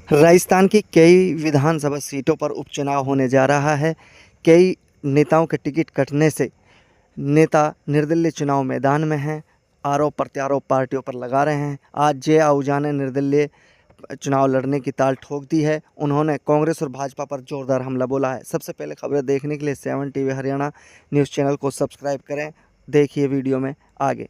राजस्थान की कई विधानसभा सीटों पर उपचुनाव होने जा रहा है। कई नेताओं के टिकट कटने से नेता निर्दलीय चुनाव मैदान में हैं। आरोप प्रत्यारोप पार्टियों पर लगा रहे हैं। आज जय आहूजा ने निर्दलीय चुनाव लड़ने की ताल ठोक दी है। उन्होंने कांग्रेस और भाजपा पर जोरदार हमला बोला है। सबसे पहले खबरें देखने के लिए 7 टीवी हरियाणा न्यूज़ चैनल को सब्सक्राइब करें। देखिए वीडियो में आगे।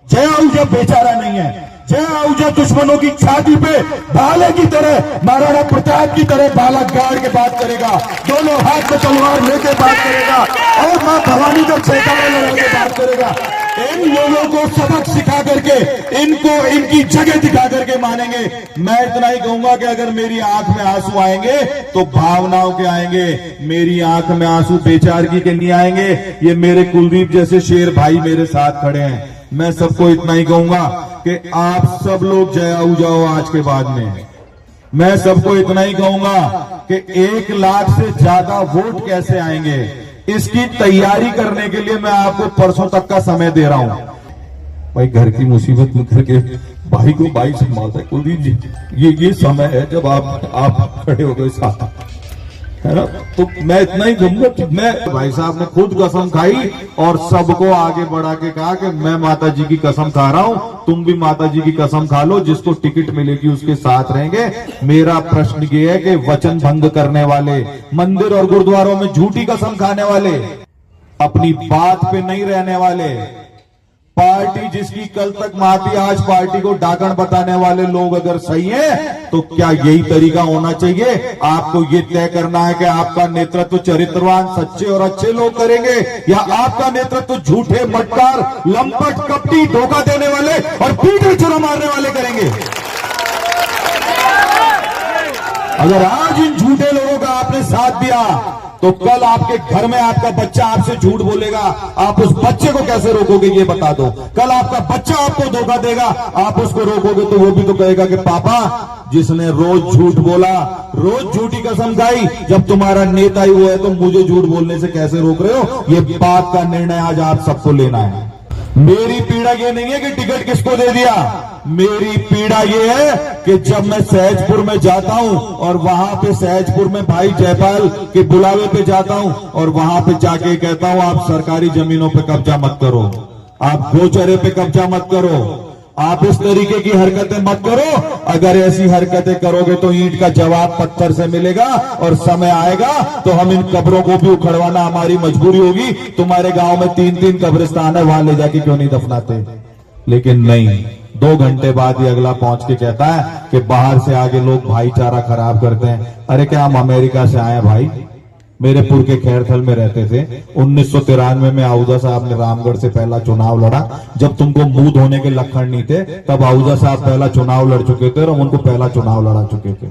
जय आहूजा बेचारा नहीं है। जय आहूजा दुश्मनों की छाती पे भाले की तरह, महाराणा प्रताप की तरह भाला गाड़ के बात करेगा, दोनों हाथ में तलवार लेके बात करेगा और मां भवानी का चैतन्य लगा के बात करेगा। इन लोगों को सबक सिखा करके, इनको इनकी जगह दिखा करके मानेंगे। मैं इतना ही कहूंगा कि अगर मेरी आंख में आंसू आएंगे तो भावनाओं के आएंगे। मेरी आंख में आंसू बेचारगी के नहीं आएंगे। ये मेरे कुलदीप जैसे शेर भाई मेरे साथ खड़े हैं। मैं सबको इतना ही कहूंगा कि आप सब लोग जय आहूजा हो आज के बाद में। मैं सबको इतना ही कहूंगा कि 1 लाख से ज्यादा वोट कैसे आएंगे, इसकी तैयारी करने के लिए मैं आपको परसों तक का समय दे रहा हूं। भाई घर की मुसीबत में करके भाई को भाई संभालता है कुलदीप जी। ये समय है जब आप खड़े हो गए साथ, है ना। तो मैं इतना ही कहूंगा कि मैं भाई साहब ने खुद कसम खाई और सबको आगे बढ़ा के कहा कि मैं माता जी की कसम खा रहा हूं, तुम भी माता जी की कसम खा लो, जिसको टिकट मिलेगी उसके साथ रहेंगे। मेरा प्रश्न ये है कि वचन भंग करने वाले, मंदिर और गुरुद्वारों में झूठी कसम खाने वाले, अपनी बात पे नहीं रहने वाले, पार्टी जिसकी कल तक माती आज पार्टी को डाकण बताने वाले लोग अगर सही हैं, तो क्या यही तरीका होना चाहिए? आपको ये तय करना है कि आपका नेतृत्व चरित्रवान, सच्चे और अच्छे लोग करेंगे, या आपका नेतृत्व झूठे, मटकार, लंपट, कपटी, धोखा देने वाले और पीठ में छुरा मारने वाले करेंगे। अगर आज इन झूठे लोगों का आपने साथ दिया तो कल आपके घर में आपका बच्चा आपसे झूठ बोलेगा, आप उस बच्चे को कैसे रोकोगे ये बता दो। कल आपका बच्चा आपको धोखा देगा, आप उसको रोकोगे तो वो भी तो कहेगा कि पापा जिसने रोज झूठ बोला, रोज झूठी कसम खाई, जब तुम्हारा नेता ही वो है तो मुझे झूठ बोलने से कैसे रोक रहे हो। ये बात का निर्णय आज आप सबको लेना है। मेरी पीड़ा ये नहीं है कि टिकट किसको दे दिया, मेरी पीड़ा ये है कि जब मैं सहजपुर में जाता हूं और वहां पे सहजपुर में भाई जयपाल के बुलावे पे जाता हूं और वहां पे जाके कहता हूं आप सरकारी जमीनों पे कब्जा मत करो, आप गोचरे पे कब्जा मत करो, आप इस तरीके की हरकतें मत करो। अगर ऐसी हरकतें करोगे तो ईंट का जवाब पत्थर से मिलेगा और समय आएगा तो हम इन कब्रों को भी उखड़वाना हमारी मजबूरी होगी। तुम्हारे गांव में 3-3 कब्रिस्तान है, वहां ले जाके क्यों नहीं दफनाते? लेकिन नहीं, 2 घंटे बाद ही अगला पहुंच के कहता है कि बाहर से आगे लोग भाईचारा खराब करते हैं। अरे क्या हम अमेरिका से आए भाई? मेरे पुर के खैरथल में रहते थे। 1993 में आहूजा साहब ने रामगढ़ से पहला चुनाव लड़ा। जब तुमको मुंह धोने के लक्षण नहीं थे तब आहूजा साहब पहला चुनाव लड़ चुके थे और उनको पहला चुनाव लड़ा चुके थे।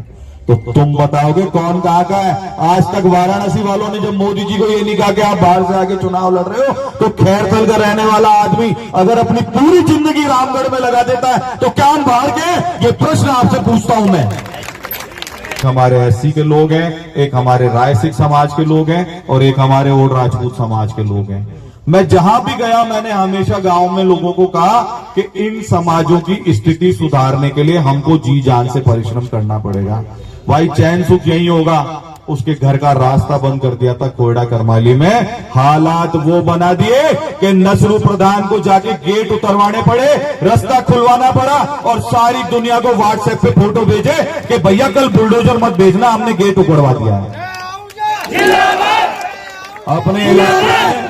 तो तुम बताओगे कौन कहाँ का है? आज तक वाराणसी वालों ने जब मोदी जी को ये नहीं कहा कि आप बाहर से आके चुनाव लड़ रहे हो, तो खैरथल का रहने वाला आदमी अगर अपनी पूरी जिंदगी रामगढ़ में लगा देता है तो क्या हम बाहर के? ये प्रश्न आपसे पूछता हूं मैं। हमारे एससी के लोग हैं, एक हमारे राय सिख समाज के लोग हैं और एक हमारे ओड राजपूत समाज के लोग हैं। मैं जहां भी गया मैंने हमेशा गांव में लोगों को कहा कि इन समाजों की स्थिति सुधारने के लिए हमको जी जान से परिश्रम करना पड़ेगा। भाई चैन सुख यही होगा। उसके घर का रास्ता बंद कर दिया था कोयडा करमाली में, हालात वो बना दिए कि नसरू प्रधान को जाके गेट उतरवाने पड़े, रास्ता खुलवाना पड़ा और सारी दुनिया को व्हाट्सएप पे फोटो भेजे कि भैया कल बुलडोजर मत भेजना, हमने गेट उखड़वा दिया है। अपने इलाके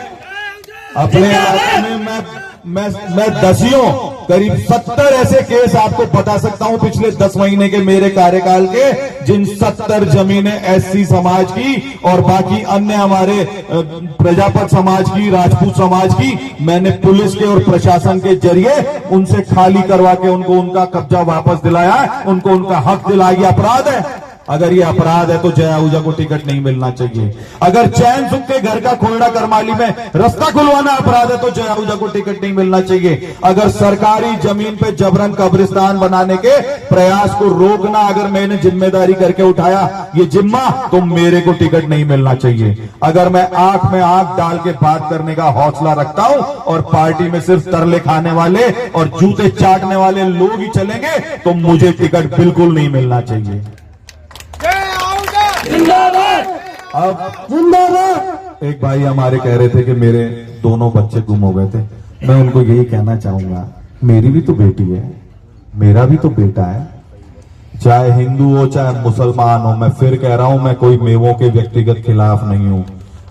में मैं दसियों करीब 70 ऐसे केस आपको बता सकता हूं पिछले 10 महीने के मेरे कार्यकाल के, जिन 70 जमीनें एससी समाज की और बाकी अन्य हमारे प्रजापत समाज की, राजपूत समाज की, मैंने पुलिस के और प्रशासन के जरिए उनसे खाली करवा के उनको उनका कब्जा वापस दिलाया है, उनको उनका हक दिलाया। अपराध है? अगर ये अपराध है तो जय आहूजा को टिकट नहीं मिलना चाहिए। अगर चैन सुख के घर का कोयडा करमाली में रास्ता खुलवाना अपराध है तो जय आहूजा को टिकट नहीं मिलना चाहिए। अगर सरकारी जमीन पे जबरन कब्रिस्तान बनाने के प्रयास को रोकना अगर मैंने जिम्मेदारी करके उठाया ये जिम्मा, तो मेरे को टिकट नहीं मिलना चाहिए। अगर मैं आंख में आंख डाल के बात करने का हौसला रखता हूं और पार्टी में सिर्फ तरले खाने वाले और जूते चाटने वाले लोग ही चलेंगे तो मुझे टिकट बिल्कुल नहीं मिलना चाहिए। अब जिंदाबाद। एक भाई हमारे कह रहे थे कि मेरे दोनों बच्चे गुम हो गए थे। मैं उनको यही कहना चाहूंगा, मेरी भी तो बेटी है, मेरा भी तो बेटा है, चाहे हिंदू हो चाहे मुसलमान हो। मैं फिर कह रहा हूं, मैं कोई मेवों के व्यक्तिगत खिलाफ नहीं हूं।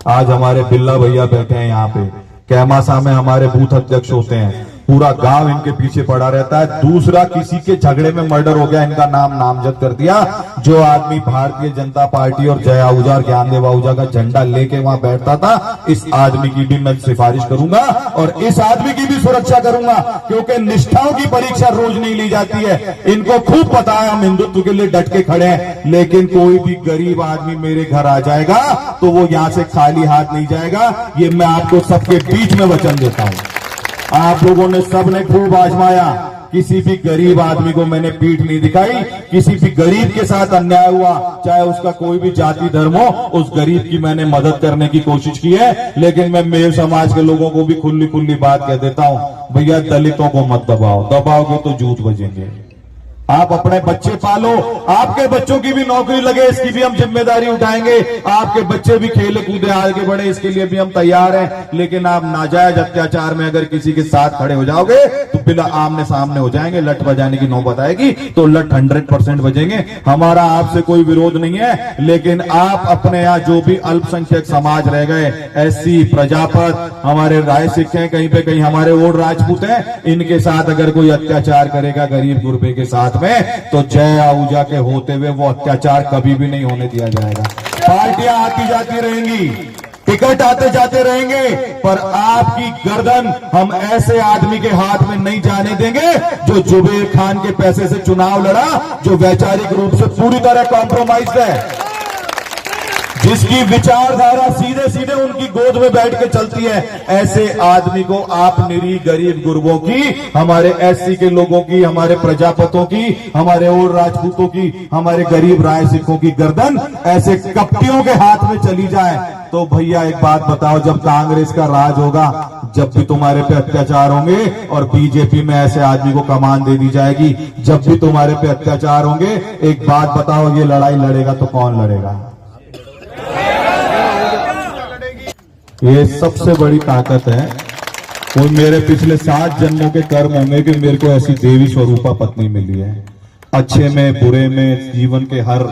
आज हमारे बिल्ला भैया बैठे हैं यहाँ पे, कैमासा में हमारे बूथ अध्यक्ष होते हैं, पूरा गांव इनके पीछे पड़ा रहता है। दूसरा, किसी के झगड़े में मर्डर हो गया, इनका नाम नामजद कर दिया। जो आदमी भारतीय जनता पार्टी और जय आहूजा और ज्ञानदेव आहूजा का झंडा लेके वहां बैठता था, इस आदमी की भी मैं सिफारिश करूंगा और इस आदमी की भी सुरक्षा करूंगा, क्योंकि निष्ठाओं की परीक्षा रोज नहीं ली जाती है। इनको खूब पता है हम हिंदुत्व के लिए डट के खड़े हैं, लेकिन कोई भी गरीब आदमी मेरे घर आ जाएगा तो वो यहां से खाली हाथ नहीं जाएगा। ये मैं आपको सबके बीच में वचन देता हूं। आप लोगों ने सबने खूब आजमाया, किसी भी गरीब आदमी को मैंने पीठ नहीं दिखाई। किसी भी गरीब के साथ अन्याय हुआ, चाहे उसका कोई भी जाति धर्म हो, उस गरीब की मैंने मदद करने की कोशिश की है। लेकिन मैं मेरे समाज के लोगों को भी खुली खुली बात कह देता हूं, भैया दलितों को मत दबाओ, दबाओगे तो जूत बजेंगे। आप अपने बच्चे पालो, आपके बच्चों की भी नौकरी लगे, इसकी भी हम जिम्मेदारी उठाएंगे। आपके बच्चे भी खेले कूदे आगे बढ़े, इसके लिए भी हम तैयार हैं। लेकिन आप नाजायज अत्याचार में अगर किसी के साथ खड़े हो जाओगे तो बिना आमने सामने हो जाएंगे, लठ बजाने की नौबत आएगी तो लठ 100% बजेंगे। हमारा आपसे कोई विरोध नहीं है, लेकिन आप अपने यहाँ जो भी अल्पसंख्यक समाज रह गए, एससी, प्रजापत, हमारे राय सिख हैं, कहीं पे कहीं हमारे और राजपूत हैं, इनके साथ अगर कोई अत्याचार करेगा गरीब गुरबे के साथ में, तो जय आहूजा के होते हुए वो अत्याचार कभी भी नहीं होने दिया जाएगा। पार्टियां आती जाती रहेंगी, टिकट आते जाते रहेंगे, पर आपकी गर्दन हम ऐसे आदमी के हाथ में नहीं जाने देंगे जो जुबेर खान के पैसे से चुनाव लड़ा, जो वैचारिक रूप से पूरी तरह कॉम्प्रोमाइज है, जिसकी विचारधारा सीधे सीधे उनकी गोद में बैठ के चलती है। ऐसे आदमी को आप निरीह गरीब गुरबों की, हमारे एससी के लोगों की, हमारे प्रजापतों की, हमारे और राजपूतों की, हमारे गरीब राय सिखों की गर्दन ऐसे कपटियों के हाथ में चली जाए तो भैया एक बात बताओ, जब कांग्रेस का राज होगा, जब भी तुम्हारे पे अत्याचार होंगे और बीजेपी में ऐसे आदमी को कमान दे दी जाएगी, जब भी तुम्हारे पे अत्याचार होंगे, एक बात बताओ, ये लड़ाई लड़ेगा तो कौन लड़ेगा? ये सबसे बड़ी ताकत है। कोई मेरे पिछले 7 जन्मों के कर्म होंगे कि मेरे को ऐसी देवी स्वरूपा पत्नी मिली है। अच्छे में बुरे में जीवन के हर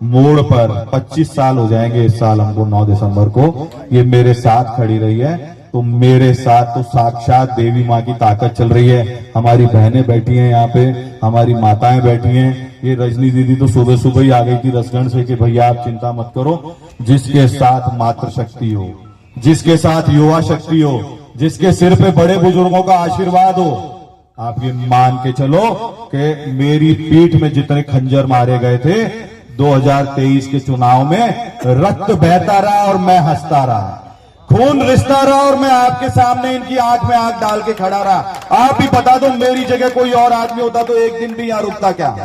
मोड़ पर 25 साल हो जाएंगे इस साल हमको 9 दिसंबर को, ये मेरे साथ खड़ी रही है। तो मेरे साथ तो साक्षात देवी माँ की ताकत चल रही है। हमारी बहनें बैठी हैं यहाँ पे, हमारी माताएं बैठी हैं। ये रजनी दीदी तो सुबह सुबह ही आ गई थी रसगढ़ से कि भैया आप चिंता मत करो, जिसके साथ मातृशक्ति हो, जिसके साथ युवा शक्ति हो, जिसके सिर पे बड़े बुजुर्गों का आशीर्वाद हो, आप ये मान के चलो कि मेरी पीठ में जितने खंजर मारे गए थे 2023 के चुनाव में, रक्त बहता रहा और मैं हंसता रहा, खून रिश्ता रहा और मैं आपके सामने इनकी आंख में आंख डाल के खड़ा रहा। आप ही बता दो, मेरी जगह कोई और आदमी होता तो एक दिन भी यहां रुकता क्या?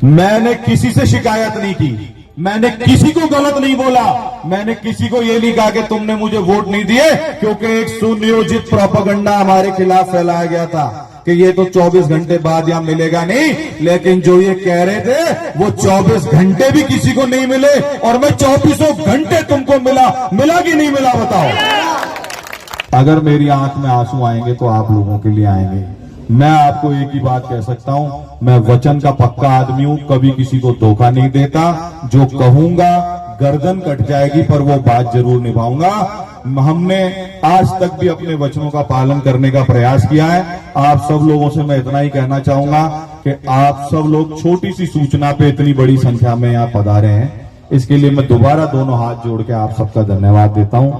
मैंने किसी से शिकायत नहीं की, मैंने किसी को गलत नहीं बोला, मैंने किसी को ये नहीं कहा कि तुमने मुझे वोट नहीं दिए, क्योंकि एक सुनियोजित प्रोपेगेंडा हमारे खिलाफ फैलाया गया था कि ये तो 24 घंटे बाद यहां मिलेगा नहीं। लेकिन जो ये कह रहे थे वो 24 घंटे भी किसी को नहीं मिले, और मैं 24 घंटे तुमको मिला कि नहीं मिला बताओ? अगर मेरी आंख में आंसू आएंगे तो आप लोगों के लिए आएंगे। मैं आपको एक ही बात कह सकता हूं, मैं वचन का पक्का आदमी हूं, कभी किसी को धोखा नहीं देता। जो कहूंगा गर्दन कट जाएगी पर वो बात जरूर निभाऊंगा। हमने आज तक भी अपने वचनों का पालन करने का प्रयास किया है। आप सब लोगों से मैं इतना ही कहना चाहूंगा कि आप सब लोग छोटी सी सूचना पे इतनी बड़ी संख्या में यहाँ पधारे हैं, इसके लिए मैं दोबारा दोनों हाथ जोड़ के आप सबका धन्यवाद देता हूं।